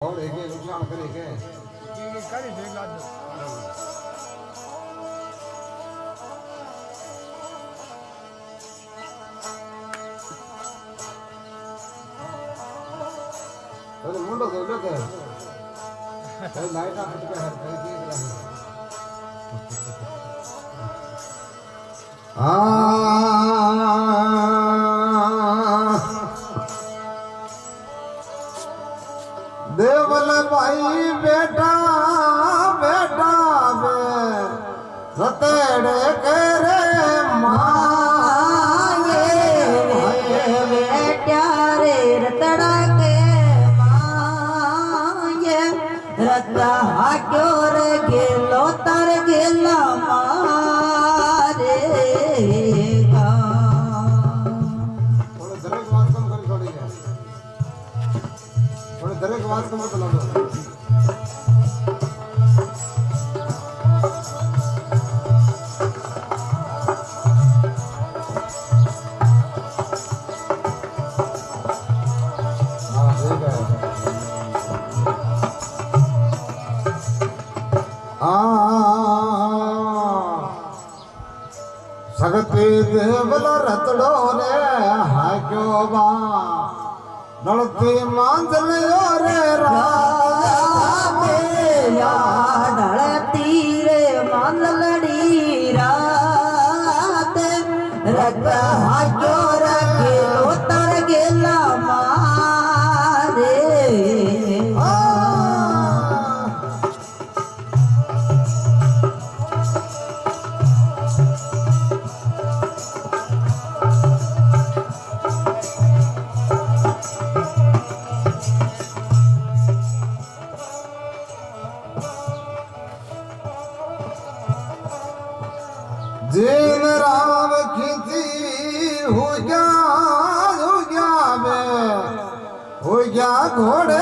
और एक नुकसान करे के કરી ભેગા જ तो मुंडो तो लो के तो लाइट आ फट के हर कहीं की रही देवल भाई बेटा बेटा बे रतेड़े करे मांगे बेटा रे रतड़ा के मांगे रता क्यों रे गेलो तर गेला मारे थोड़े दरेक बात कम कर छोड़ी है थोड़े दरेक बात कम कर लो सगती देवल रतड़ो रे हाक्यो बा नलती मांजलियो रे रामे या ढळती रे मांदलडी रात रत हाक्यो रे गेलो तर गेला मारे जीव राम खींची हो गया बे हो गया घोड़े